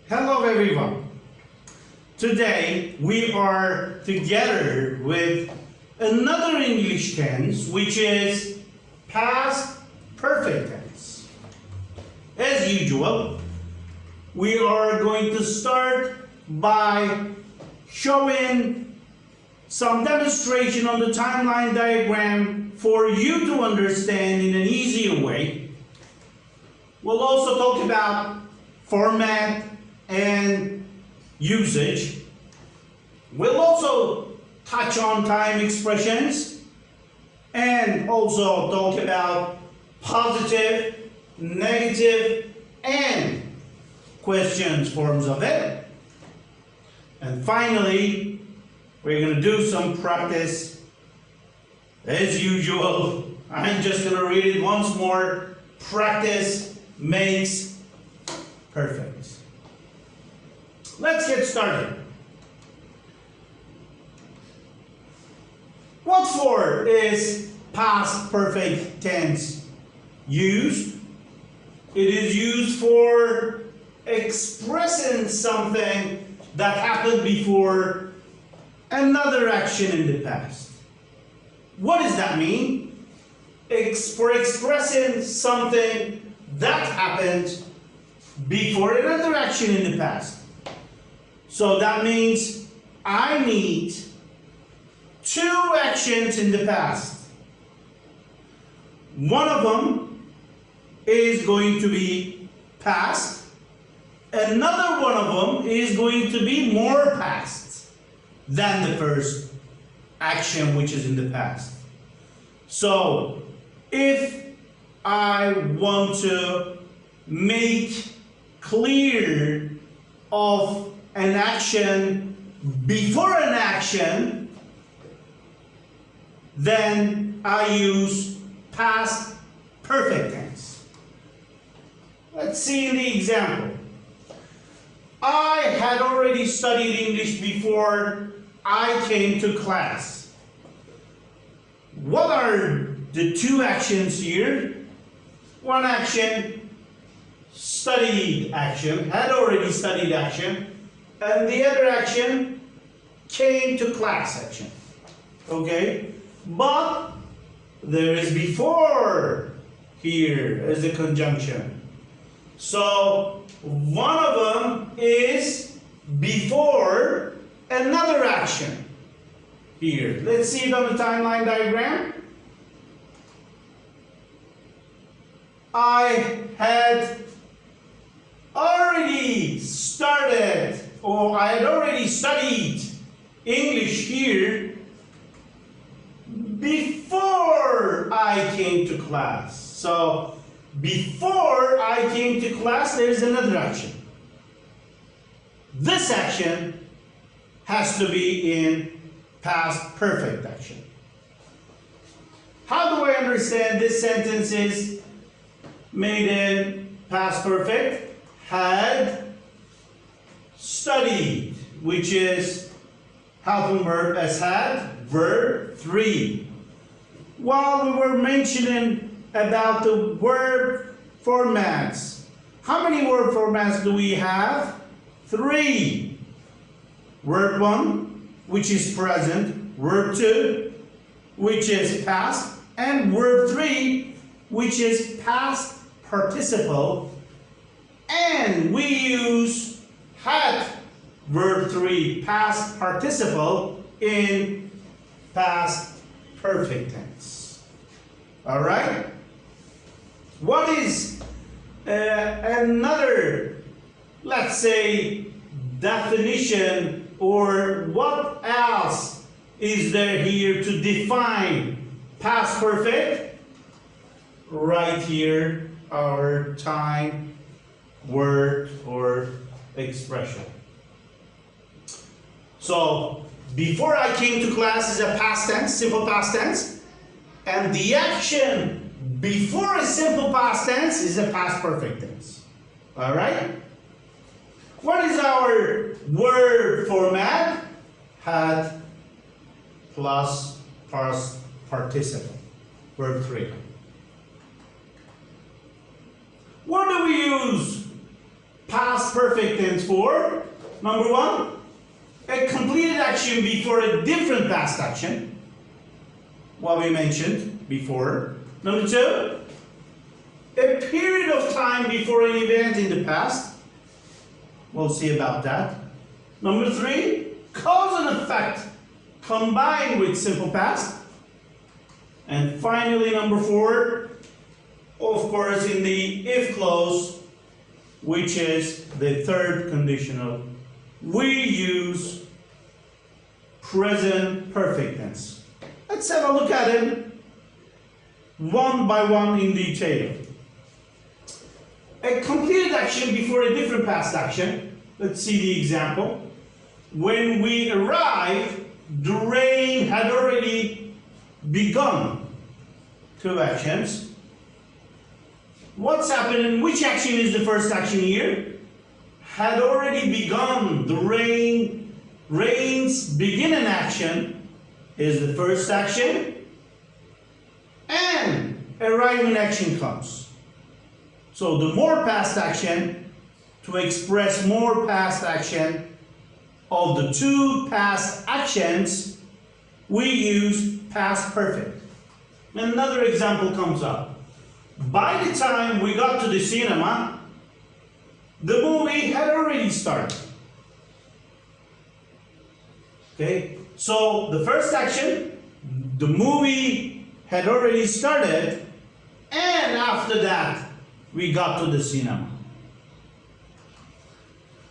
Hello everyone. Today we are together with another English tense which is past perfect tense. As usual, we are going to start by showing some demonstration on the timeline diagram for you to understand in an easier way. We'll also talk about format and usage. We'll also touch on time expressions and also talk about positive, negative, and questions forms of it. And finally, we're going to do some practice. As usual, I'm just going to read it once more. Practice makes perfect. Let's get started. What for is past perfect tense used? It is used for expressing something that happened before another action in the past. What does that mean? For expressing something that happened before another action in the past. So that means I need two actions in the past. One of them is going to be past. Another one of them is going to be more past than the first action which is in the past. So if I want to make clear of an action before an action, then I use past perfect tense. Let's see in the example. I had already studied English before I came to class. What are the two actions here? One action, studied action, had already studied action, and the other action, came to class action. Okay? But there is before here as a conjunction. So one of them is before another action here. Let's see it on the timeline diagram. I had already started, or I had already studied English here before I came to class. So before I came to class, there's another action. This action has to be in past perfect action. How do I understand this sentence is made in past perfect? Had studied, which is helping verb as had, verb 3. While we were mentioning about the verb formats, how many verb formats do we have? 3. Verb 1, which is present, verb 2, which is past, and verb 3, which is past participle. And we use had, verb 3, past participle in past perfect tense. All right? What is another, let's say, definition, or what else is there here to define past perfect? Right here, our time, word, or expression. So before I came to class is a past tense, simple past tense, and the action before a simple past tense is a past perfect tense. All right? What is our word format? Had plus past participle, verb 3. What do we use past perfect perfect tense for, number one, a completed action before a different past action, what we mentioned before. Number two, a period of time before an event in the past. We'll see about that. Number three, cause and effect combined with simple past. And finally, number four, of course, in the if clause, which is the third conditional, we use present perfect tense. Let's have a look at it one by one in detail. A completed action before a different past action. Let's see the example. When we arrived, the rain had already begun. Two actions. What's happening? Which action is the first action here? Had already begun. The rain's beginning action is the first action. And arriving action comes. So the more past action, to express more past action of the two past actions, we use past perfect. Another example comes up. By the time we got to the cinema, the movie had already started. Okay, so the first action, the movie had already started, and after that, we got to the cinema.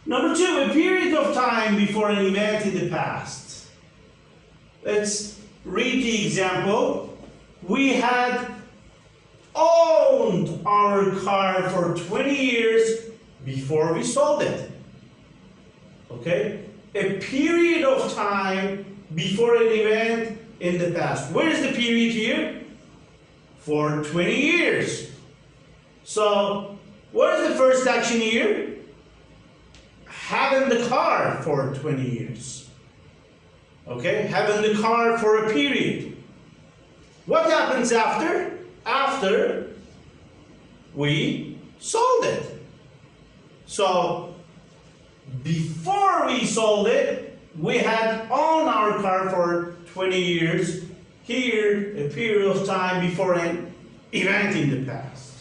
Number two, a period of time before an event in the past. Let's read the example. We had owned our car for 20 years before we sold it. Okay? A period of time before an event in the past. Where is the period here? For 20 years. So, what is the first action here? Having the car for 20 years. Okay? Having the car for a period. What happens after? After we sold it. So, before we sold it, we had owned our car for 20 years. Here, a period of time before an event in the past.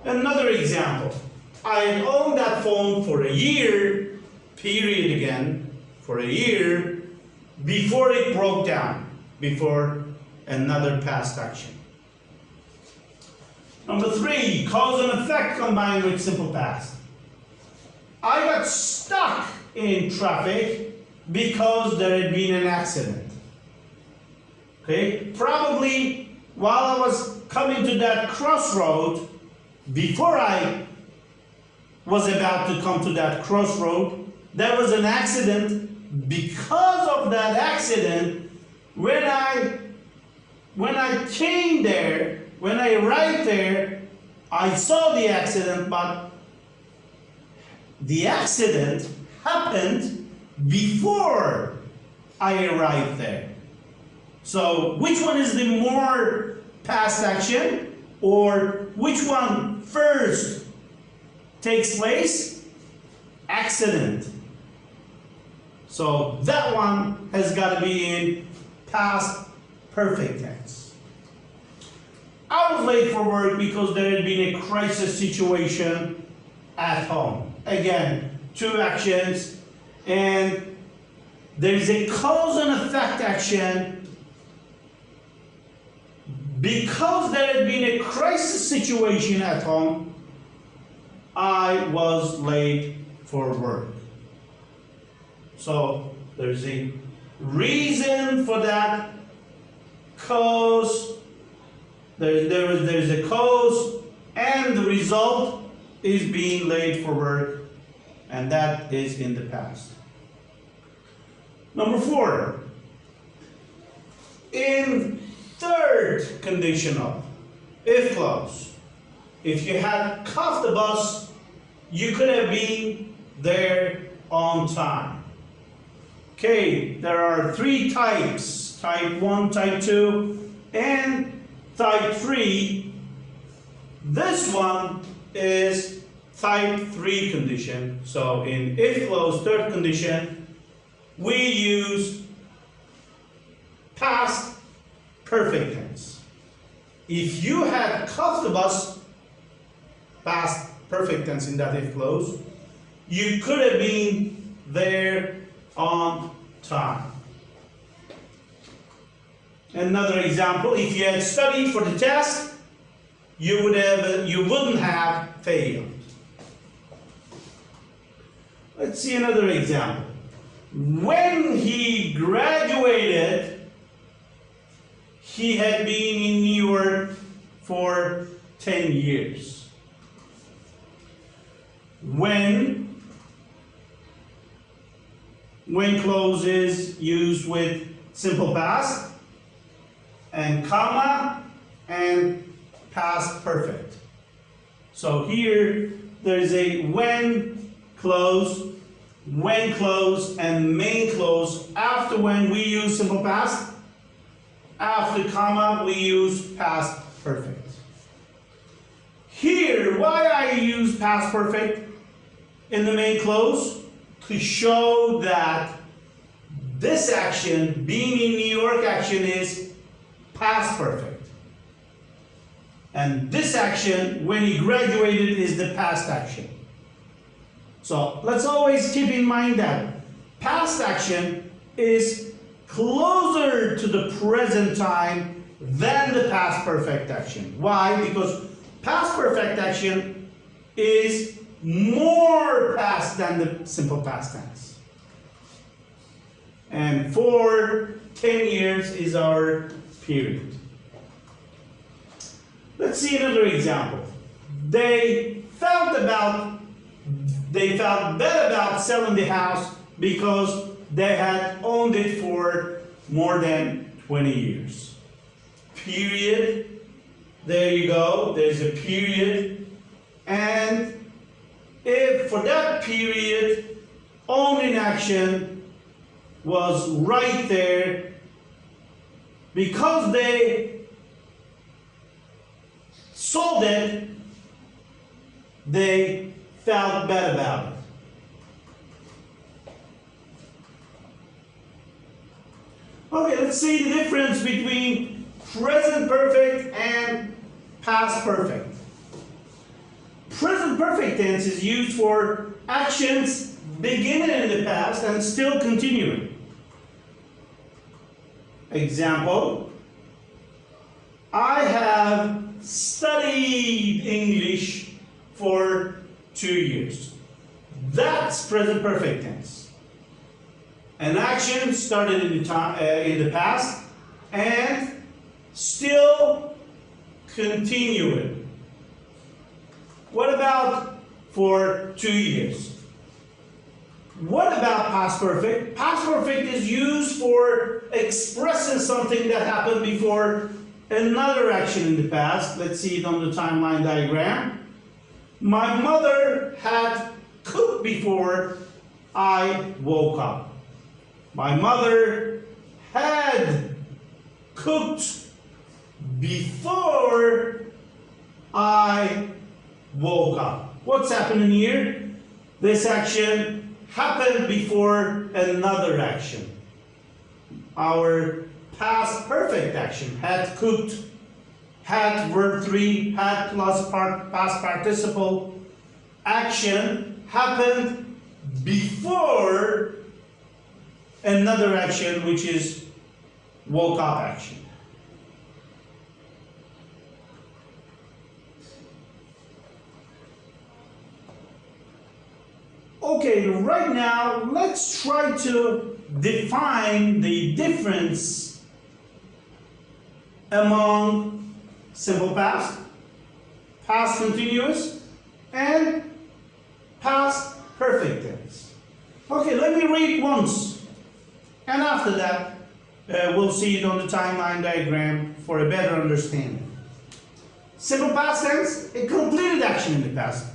Another example. I owned that phone for a year, period again, for a year, before it broke down, before another past action. Number three, cause and effect combined with simple past. I got stuck in traffic because there had been an accident. Okay, probably while I was coming to that crossroad, before I was about to come to that crossroad, there was an accident. Because of that accident, when I came there, when I arrived there, I saw the accident, but the accident happened before I arrived there. So, which one is the more past action? Or which one first takes place? Accident. So that one has got to be in past perfect tense. I was late for work because there had been a crisis situation at home. Again, two actions, and there is a cause and effect action. Because there had been a crisis situation at home, I was late for work. So there's a reason for that cause. There's a cause, and the result is being late for work, and that is in the past. Number four, in third conditional, if clause, if you had caught the bus, you could have been there on time. Okay, there are three types, type 1, type 2, and type 3. This one is type 3 condition. So in if clause third condition, we use past perfect tense. If you had caught the bus, past perfect tense in that if clause, you could have been there on time. Another example, if you had studied for the test, you wouldn't have failed. Let's see another example. When he graduated, he had been in New York for 10 years. When clause is used with simple past and comma and past perfect. So here there is a when clause, and main clause. After when we use simple past, after comma we use past perfect. Here, why I use past perfect in the main clause? To show that this action, being in New York action, is past perfect. And this action, when he graduated, is the past action. So let's always keep in mind that past action is closer to the present time than the past perfect action. Why? Because past perfect action is more past than the simple past tense. And for 10 years is our period. Let's see another example. They felt bad about selling the house because they had owned it for more than 20 years. Period. There you go. There's a period. And if for that period, owning action was right there, because they sold it, they felt bad about it. Okay, let's see the difference between present perfect and past perfect. Present perfect tense is used for actions beginning in the past and still continuing. Example, I have studied English for 2 years. That's present perfect tense. An action started in the past and still continuing. What about for 2 years? What about past perfect? Past perfect is used for expressing something that happened before another action in the past. Let's see it on the timeline diagram. My mother had cooked before I woke up. My mother had cooked before I woke up. What's happening here? This action happened before another action. Our past perfect action, had cooked, had verb 3, had plus past participle action happened before another action, which is woke up action. Okay, right now let's try to define the difference among simple past, past continuous, and past perfect tense. Okay, let me read once, and after that we'll see it on the timeline diagram for a better understanding. Simple past tense, a completed action in the past.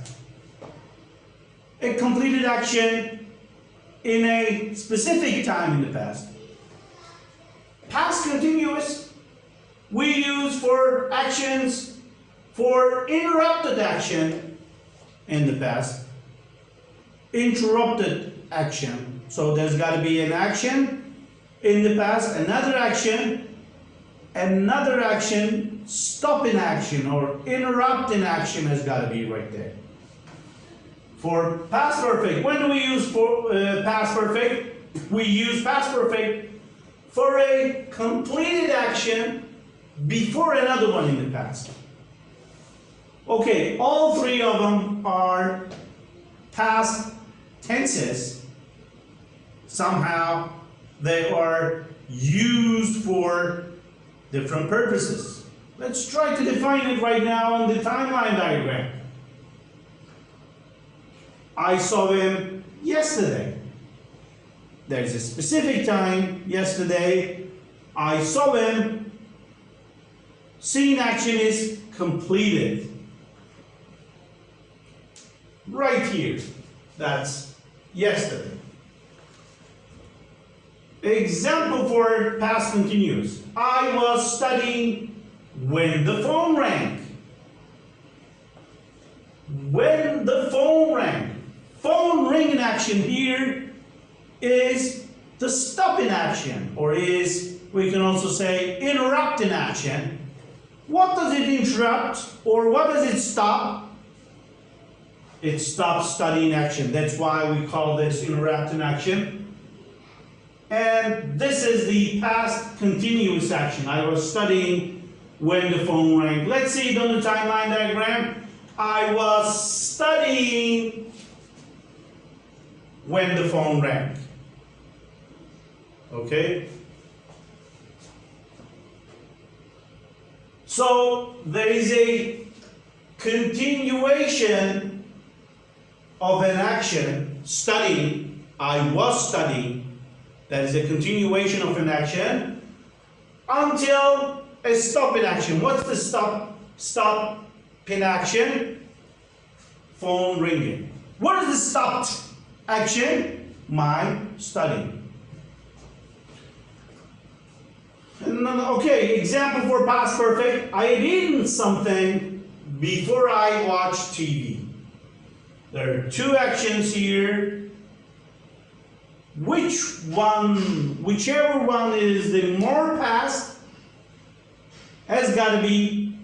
A completed action in a specific time in the past. Past continuous we use for actions for interrupted action in the past. Interrupted action. So there's got to be an action in the past, another action, stopping action or interrupting action has got to be right there. For past perfect, when do we use past perfect? We use past perfect for a completed action before another one in the past. Okay, all three of them are past tenses. Somehow they are used for different purposes. Let's try to define it right now on the timeline diagram. I saw him yesterday. There's a specific time, yesterday. I saw him. Seeing action is completed. Right here. That's yesterday. Example for past continuous. I was studying when the phone rang. When the phone rang. Phone ringing action here is the stopping action, or is, we can also say, interrupting action. What does it interrupt, or what does it stop? It stops studying action. That's why we call this interrupting action. And this is the past continuous action. I was studying when the phone rang. Let's see it on the timeline diagram. I was studying when the phone rang. Okay? So there is a continuation of an action, studying. I was studying. That is a continuation of an action until a stop in action. What's the stop in action? Phone ringing. What is the stopped action? My studying. Okay, example for past perfect. I had eaten something before I watched TV. There are two actions here. Whichever one is the more past, has got to be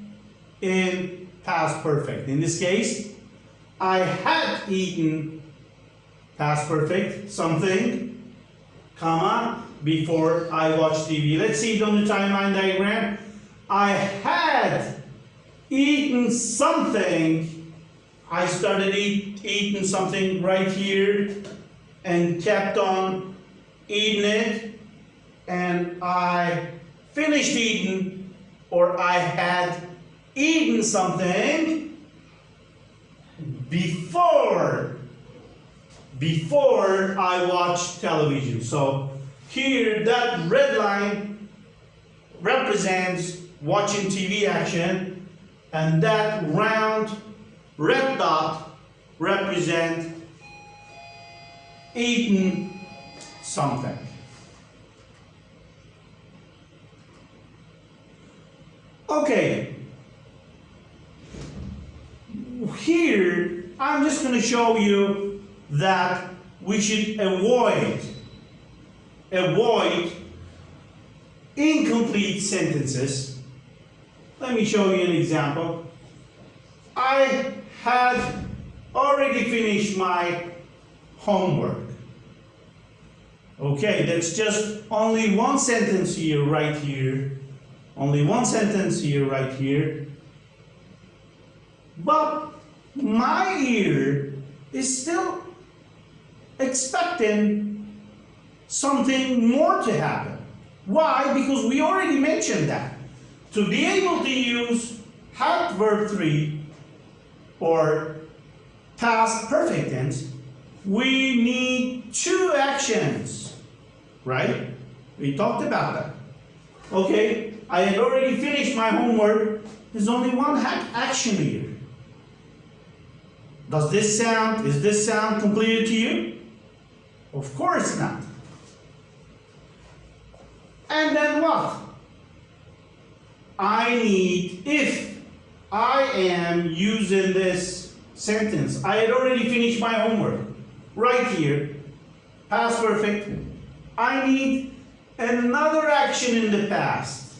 in past perfect. In this case, I had eaten, past perfect, something, comma, before I watched TV. Let's see it on the timeline diagram. I had eaten something. I started eating something right here and kept on eating it, and I finished eating, or I had eaten something before I watched television. So here, that red line represents watching TV action, and that round red dot represents eating something. Okay. Here, I'm just going to show you that we should avoid incomplete sentences. Let me show you an example. I had already finished my homework. Okay, that's just only one sentence here, right here. Only one sentence here, right here. But my ear is still expecting something more to happen. Why? Because we already mentioned that. To be able to use had verb 3 or past perfect tense, we need two actions, right? We talked about that. Okay, I had already finished my homework. There's only one action here. Is this sound completed to you? Of course not. And then what? I need, if I am using this sentence. I had already finished my homework. Right here, past perfect. I need another action in the past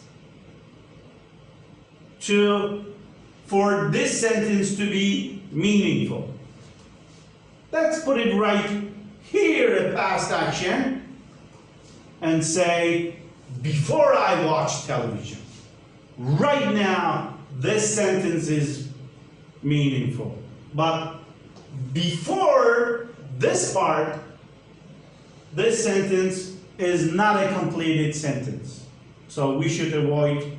for this sentence to be meaningful. Let's put it right here, a past action, and say, before I watched television. Right now, this sentence is meaningful. But before this part, this sentence is not a completed sentence. So we should avoid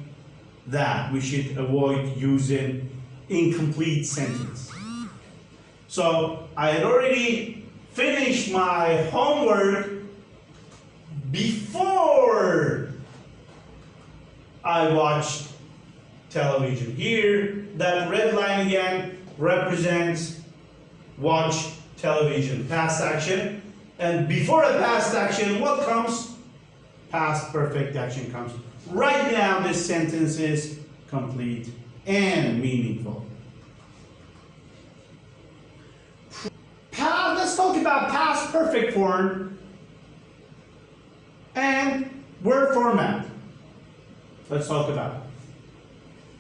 that. We should avoid using incomplete sentence. So I had already finished my homework before I watched television. Here, that red line again represents watch television, past action. And before a past action, what comes? Past perfect action comes. Right now, this sentence is complete and meaningful. Let's talk about past perfect form and word format. Let's talk about it.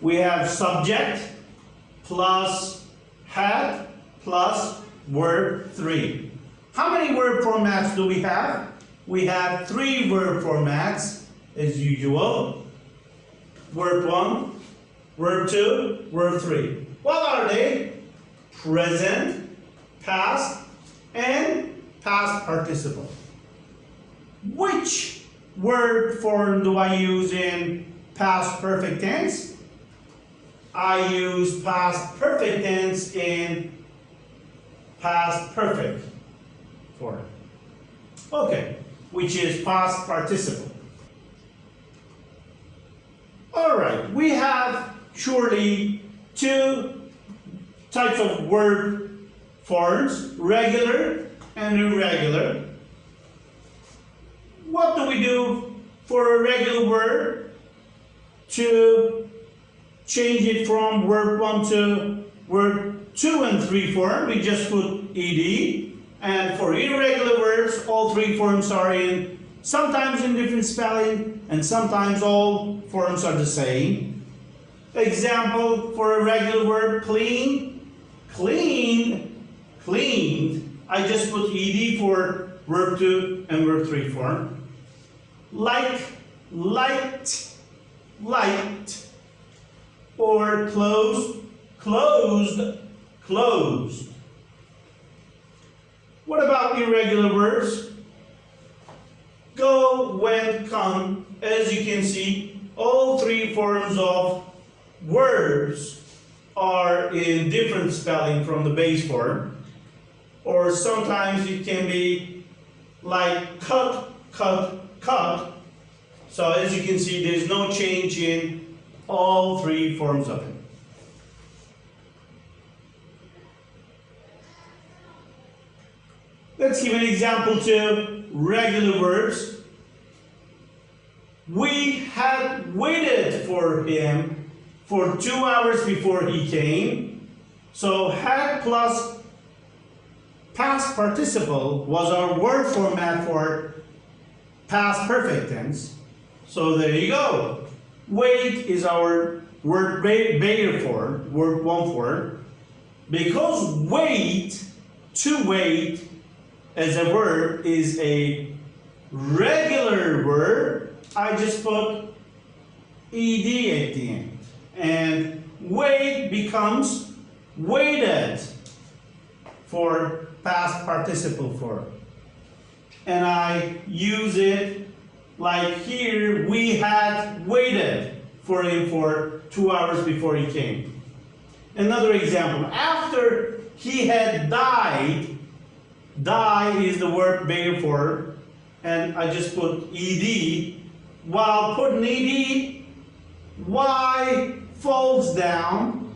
We have subject plus had plus verb 3. How many verb formats do we have? We have 3 verb formats as usual. Verb 1, verb 2, verb 3. What are they? Present, past, and past participle. Which word form do I use in past perfect tense? I use past perfect tense in past perfect form. Okay, which is past participle. Alright, we have surely 2 types of word forms, regular and irregular. What do we do for a regular word to change it from verb 1 to verb 2 and 3 form? We just put ed. And for irregular words, all 3 forms are in, sometimes in different spelling, and sometimes all forms are the same. Example for a regular word, clean, cleaned, cleaned. I just put ed for verb 2 and verb 3 form. Like, liked, liked. Or closed, closed, closed. What about irregular words? Go, went, come. As you can see, all 3 forms of words are in different spelling from the base form. Or sometimes it can be like cut, cut, cut. So as you can see, there's no change in all 3 forms of it. Let's give an example to regular verbs. We had waited for him for 2 hours before he came. So had plus past participle was our word format for past perfect tense. So there you go. Wait is our word Bayer form, word 1 form. Because wait, to wait, as a verb is a regular verb, I just put ed at the end. And wait becomes waited for past participle form. And I use it like here, we had waited for him for 2 hours before he came. Another example, after he had died, die is the word Bayer form, and I just put ed. While putting ed, y falls down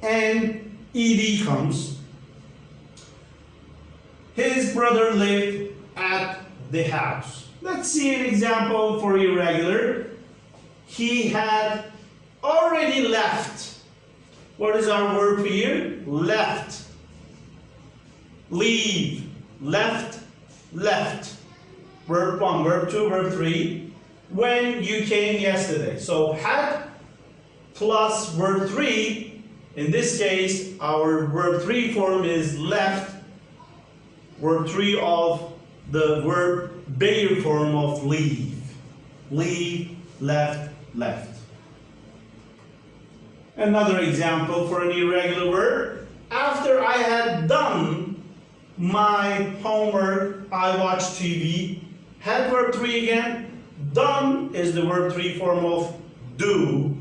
and ed comes. His brother lived at the house. Let's see an example for irregular. He had already left What is our verb here? Left. Leave. Left. Left. Verb 1, verb 2, verb 3. When you came yesterday. So had plus verb 3. In this case, our verb 3 form is left. Verb 3 of the verb Bayer form of leave. Leave, left, left. Another example for an irregular verb. After I had done my homework, I watched TV. Had verb 3 again. Done is the verb 3 form of do.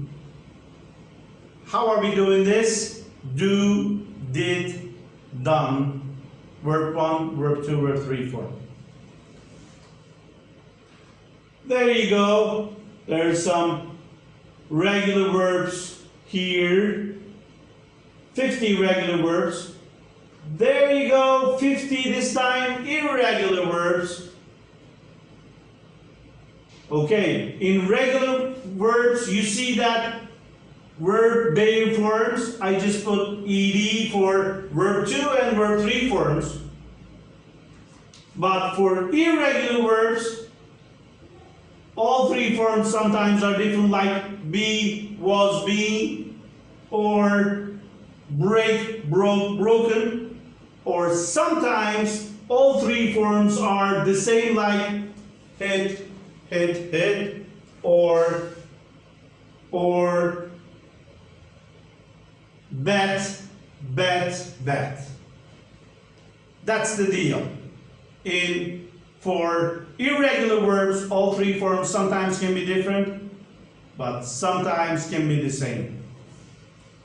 How are we doing this? Do, did, done. Verb 1, verb 2, verb 3 form. There you go. There's some regular verbs here. 50 regular verbs. There you go. 50 this time irregular verbs. Okay, in regular verbs you see that verb Bayer forms. I just put ed for verb 2 and verb 3 forms. But for irregular verbs, all 3 forms sometimes are different, like be, was, being, or break, broke, broken, or sometimes all 3 forms are the same, like hit, hit, hit, or bet, bet, bet. That's the deal. For irregular verbs, all 3 forms sometimes can be different, but sometimes can be the same.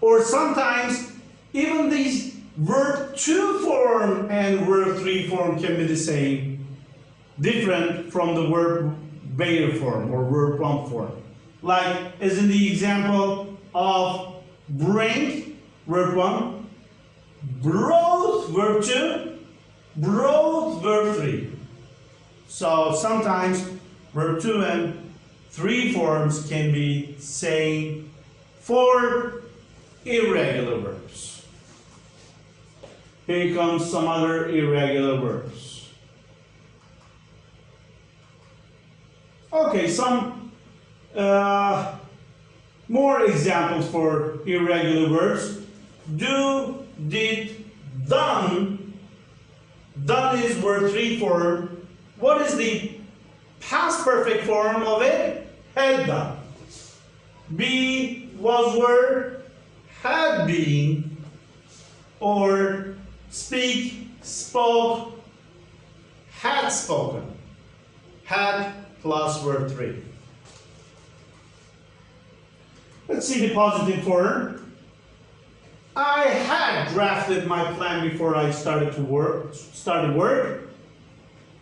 Or sometimes even these verb 2 form and verb 3 form can be the same, different from the verb Bayer form or verb 1 form. Like as in the example of bring, verb 1, brought, verb 2, brought, verb 3. So sometimes verb 2 and 3 forms can be same for irregular verbs. Here comes some other irregular verbs. Okay, some more examples for irregular verbs. Do, did, done. Done is verb 3 form. What is the past perfect form of it? Had done. Be, was, were, had been, or speak, spoke, had spoken. Had plus verb 3. Let's see the positive form. I had drafted my plan before I started work.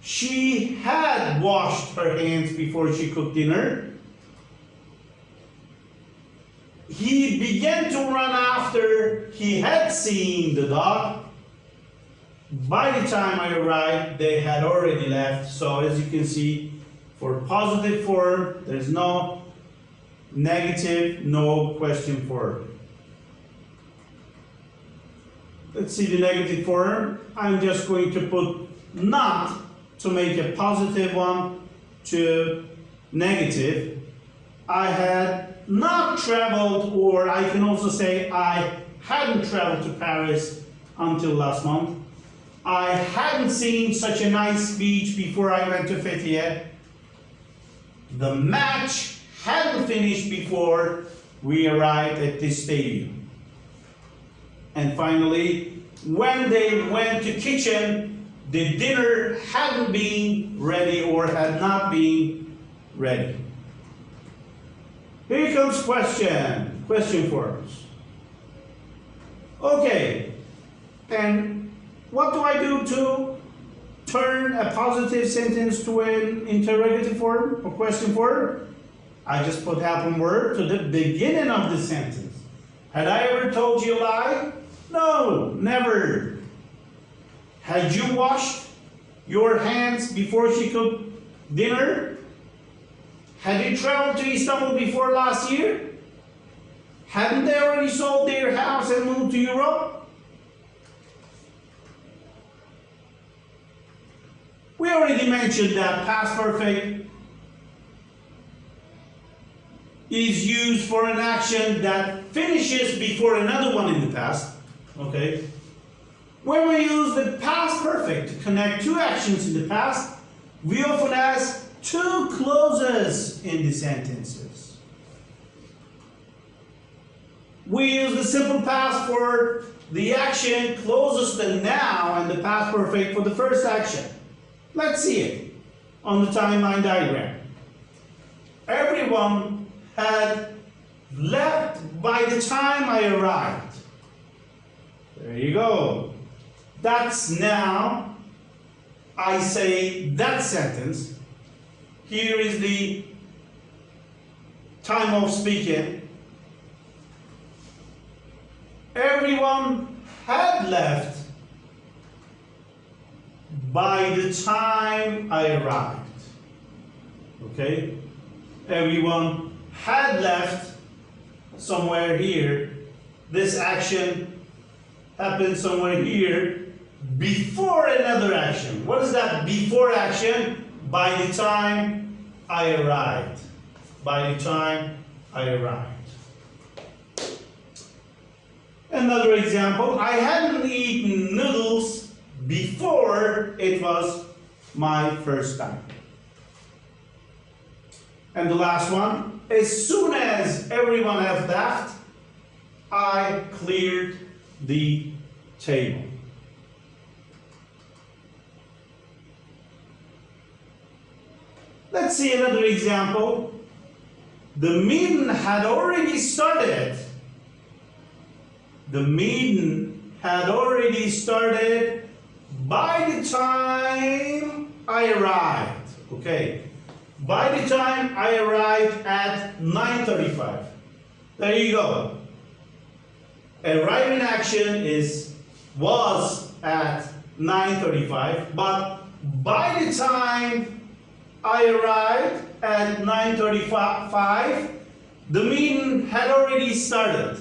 She had washed her hands before she cooked dinner. He began to run after he had seen the dog. By the time I arrived, they had already left. So as you can see, for positive form, there's no negative, no question form. Let's see the negative form. I'm just going to put not to make a positive one to negative. I had not traveled, or I can also say I hadn't traveled to Paris until last month. I hadn't seen such a nice beach before I went to Fethiye. The match hadn't finished before we arrived at this stadium. And finally, when they went to kitchen, the dinner hadn't been ready or had not been ready. Here comes question forms. Okay, and what do I do to turn a positive sentence to an interrogative form or question form? I just put helping word to the beginning of the sentence. Had I ever told you a lie? No, never. Had you washed your hands before she cooked dinner? Had you traveled to Istanbul before last year? Hadn't they already sold their house and moved to Europe? We already mentioned that past perfect is used for an action that finishes before another one in the past. Okay? When we use the past perfect to connect two actions in the past, we often ask two clauses in the sentences. We use the simple past for the action closest to now and the past perfect for the first action. Let's see it on the timeline diagram. Everyone had left by the time I arrived. There you go. That's now. I say that sentence. Here is the time of speaking. Everyone had left by the time I arrived. Okay? Everyone had left somewhere here. This action happened somewhere here before another action. What is that before action? By the time I arrived. By the time I arrived. Another example, I hadn't eaten noodles before it was my first time. And the last one, as soon as everyone has left, I cleared the table. Let's see another example. The meeting had already started. The meeting had already started by the time I arrived. Okay. By the time I arrived at 9:35. There you go. Arriving action was at 9:35, but by the time I arrived at 9:35, the meeting had already started.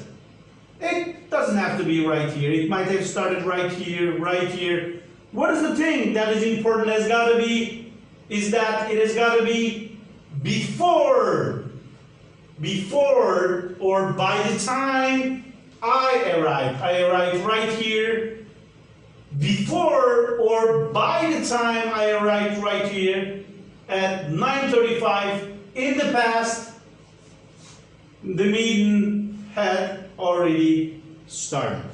It doesn't have to be right here. It might have started right here, right here. What is the thing that is important? Has got to be is that it has got to be before or by the time I arrived. I arrived right here. Before or by the time I arrived right here at 9:35 in the past, the meeting had already started.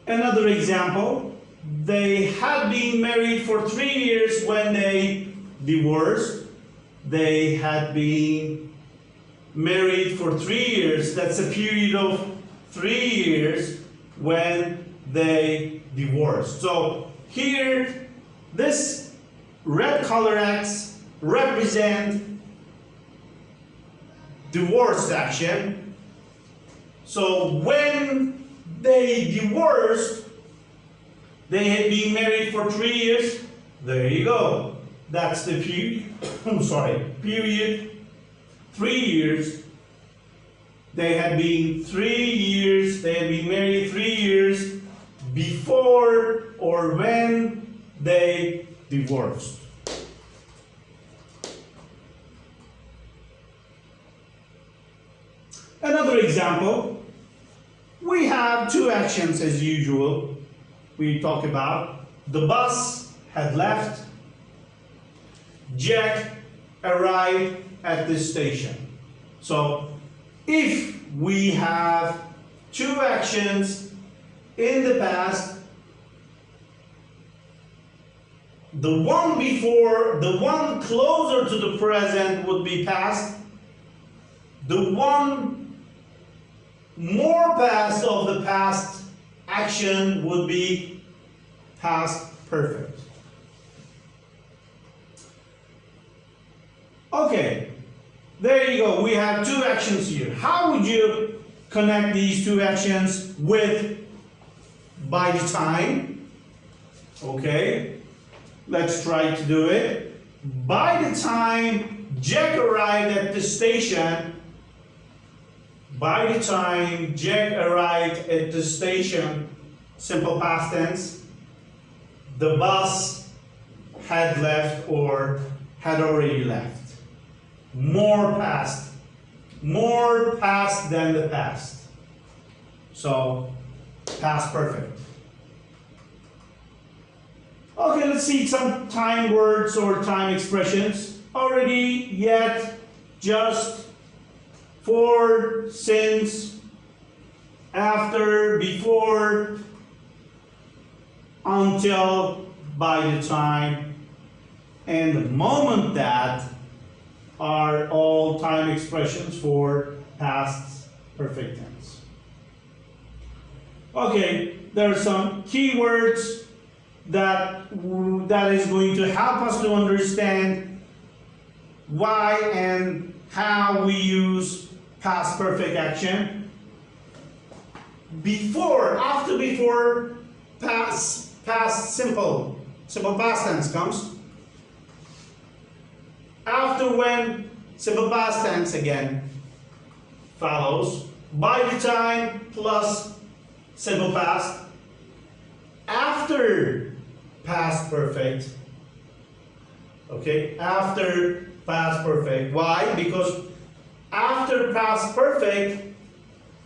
Another example, they had been married for 3 years when they divorced. They had been married for 3 years. That's a period of 3 years when they divorced. So here, this red color X represent divorced action. So when they divorced, they had been married for 3 years. There you go. That's the period. I'm sorry. Period. 3 years. They had been 3 years. They had been married 3 years before or when they divorced. Another example, we have two actions as usual. We talk about the bus had left, Jack arrived at this station. So if we have two actions in the past, the one before, the one closer to the present would be past. The one more past of the past action would be past perfect. Okay, there you go. We have two actions here. How would you connect these two actions with by the time? Okay, let's try to do it. By the time Jack arrived at the station, by the time Jack arrived at the station, simple past tense, the bus had left or had already left. More past than the past. So, past perfect. Okay, let's see some time words or time expressions. Already, yet, just, for, since, after, before, until, by the time, and the moment that are all time expressions for past perfect tense. Okay, there are some keywords that is going to help us to understand why and how we use past perfect action. Before, after, before, past simple past tense comes. After, when, simple past tense again follows. By the time plus simple past. After past perfect. Okay, after past perfect. Why? Because after past perfect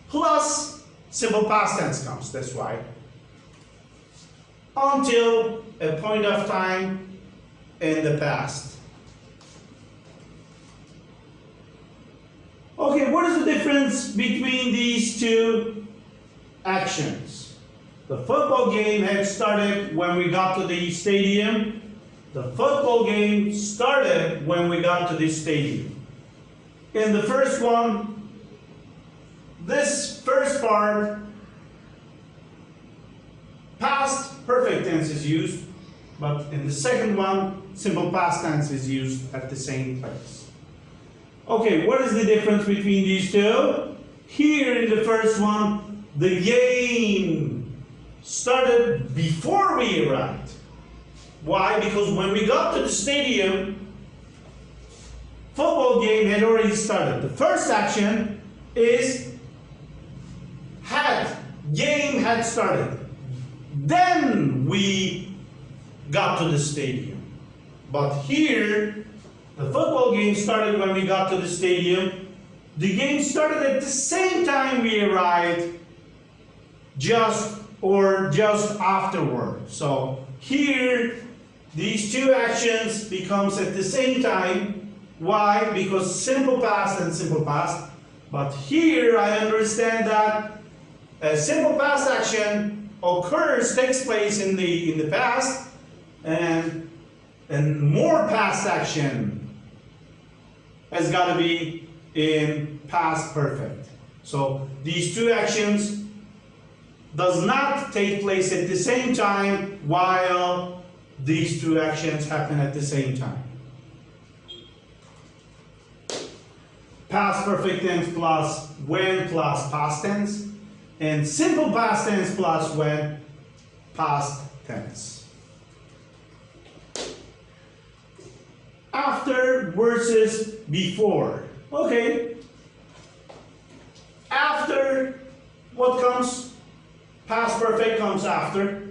plus simple past tense comes. That's why. Until a point of time in the past. Okay, what is the difference between these two actions? The football game had started when we got to the stadium. The football game started when we got to the stadium. In the first one, this first part, past perfect tense is used, but in the second one, simple past tense is used at the same place. Okay, what is the difference between these two? Here in the first one, the game started before we arrived. Why? Because when we got to the stadium, football game had already started. The first action is game had started. Then we got to the stadium. But here, the football game started when we got to the stadium. The game started at the same time we arrived, just afterward. So here, these two actions becomes at the same time. Why? Because simple past and simple past. But here I understand that a simple past action takes place in the past, and more past action has got to be in past perfect. So these two actions does not take place at the same time while these two actions happen at the same time. Past perfect tense plus when plus past tense, and simple past tense plus when past tense. After versus before. Okay. After, what comes? Past perfect comes after.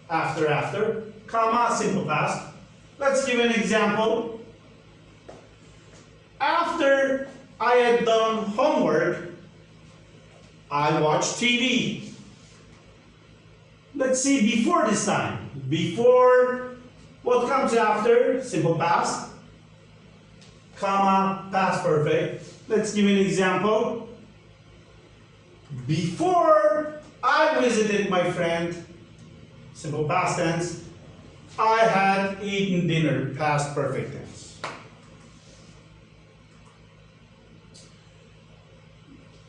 After, comma, simple past. Let's give an example. After I had done homework, I watched TV. Let's see before this time. Before, what comes after? Simple past, comma, past perfect. Let's give an example. Before I visited my friend, simple past tense, I had eaten dinner, past perfect tense.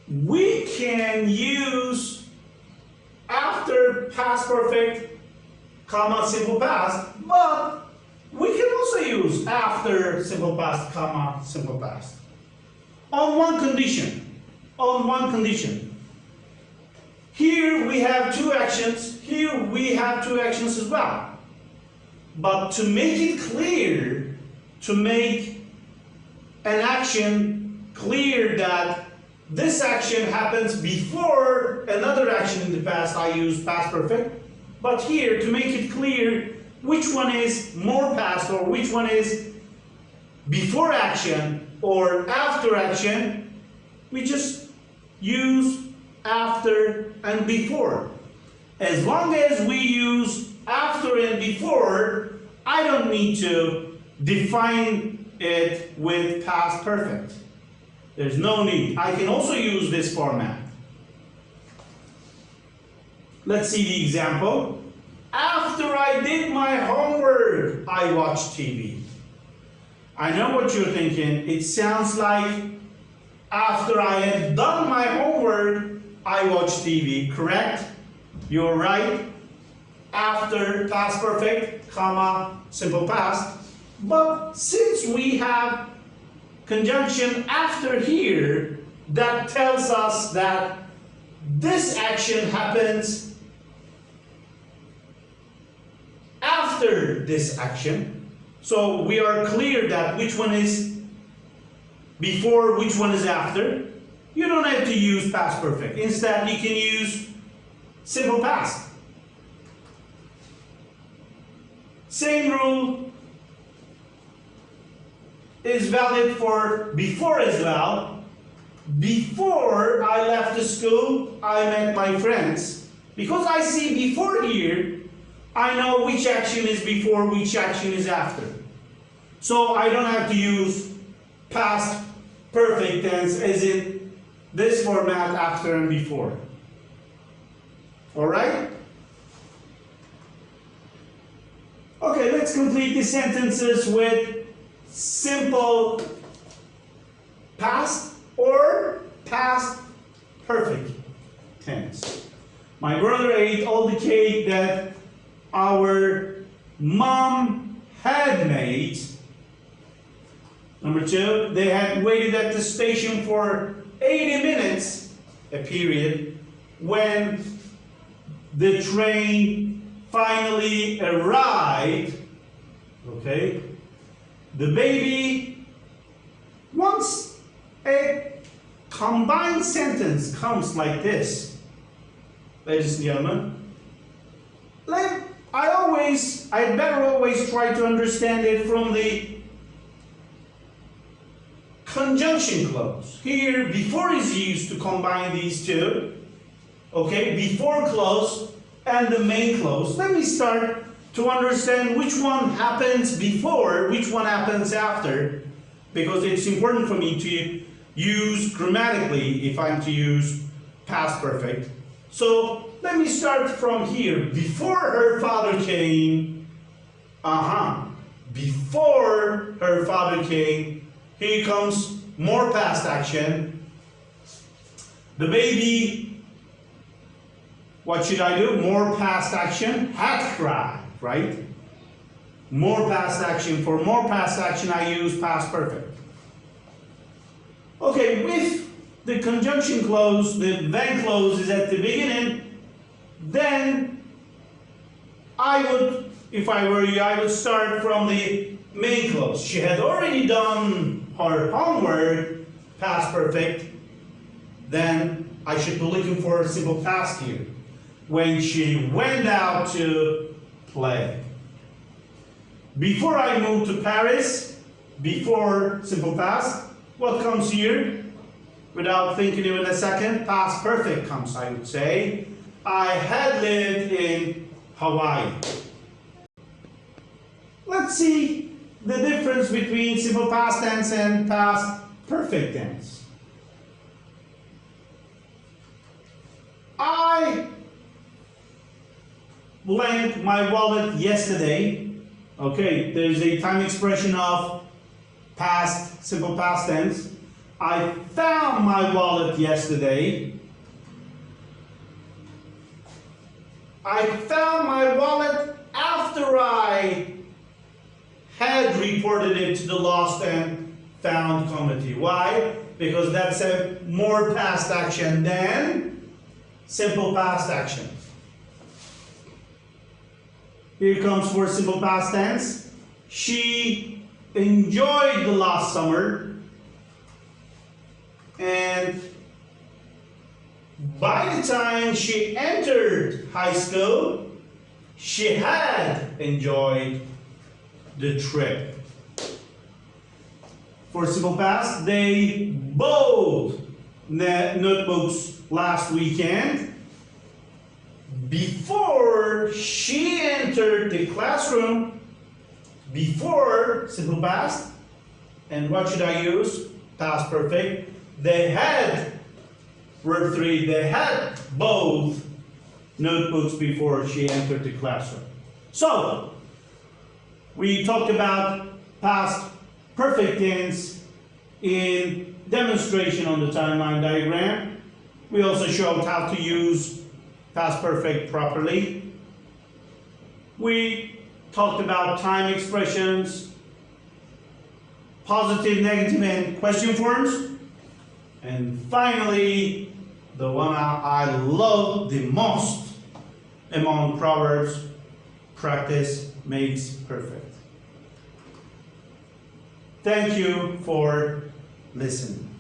We can use after past perfect, comma, simple past, but we can also use after simple past, comma, simple past. On one condition. On one condition. Here we have two actions. Here we have two actions as well. But to make it clear, to make an action clear that this action happens before another action in the past, I use past perfect. But here, to make it clear which one is more past or which one is before action or after action, we just use after and before. As long as we use after and before, I don't need to define it with past perfect. There's no need. I can also use this format. Let's see the example. After I did my homework, I watched TV. I know what you're thinking. It sounds like after I had done my homework, I watched TV, correct? You're right. After past perfect, comma, simple past. But since we have conjunction after here, that tells us that this action happens after this action. So we are clear that which one is before, which one is after. You don't have to use past perfect. Instead, you can use simple past. Same rule is valid for before as well. Before I left the school, I met my friends. Because I see before here, I know which action is before, which action is after. So I don't have to use past perfect tense as in this format, after and before. Alright? Okay, let's complete the sentences with simple past or past perfect tense. My brother ate all the cake that our mom had made. Number two, they had waited at the station for 80 minutes, a period, when the train finally arrived. Okay, the baby, once a combined sentence comes like this, ladies and gentlemen, I better always try to understand it from the conjunction clause. Here, before is used to combine these two. Okay, before clause and the main clause. Let me start to understand which one happens before, which one happens after, because it's important for me to use grammatically if I'm to use past perfect. So let me start from here. Before her father came, before her father came, here comes more past action. The baby, what should I do? More past action, had cried, right? More past action. For more past action, I use past perfect. Okay, with the conjunction clause, the then clause is at the beginning, then I would, if I were you, I would start from the main clause. She had already done her homework, past perfect, then I should be looking for a simple past here. When she went out to play. Before I moved to Paris, before simple past, what comes here? Without thinking even a second, past perfect comes, I would say. I had lived in Hawaii. Let's see the difference between simple past tense and past perfect tense. I lent my wallet yesterday. Okay, there's a time expression of past, simple past tense. I found my wallet yesterday. I found my wallet after I had reported it to the lost and found committee. Why? Because that's a more past action than simple past action. Here comes for simple past tense. She enjoyed the last summer. And by the time she entered high school, she had enjoyed the trip. For simple past, they bought notebooks last weekend. Before she entered the classroom, before simple past, and what should I use? Past perfect. They had, verb 3, they had both notebooks before she entered the classroom. So, we talked about past perfect tense in demonstration on the timeline diagram. We also showed how to use past perfect properly. We talked about time expressions, positive, negative, and question forms. And finally, the one I love the most among Proverbs, practice makes perfect. Thank you for listening.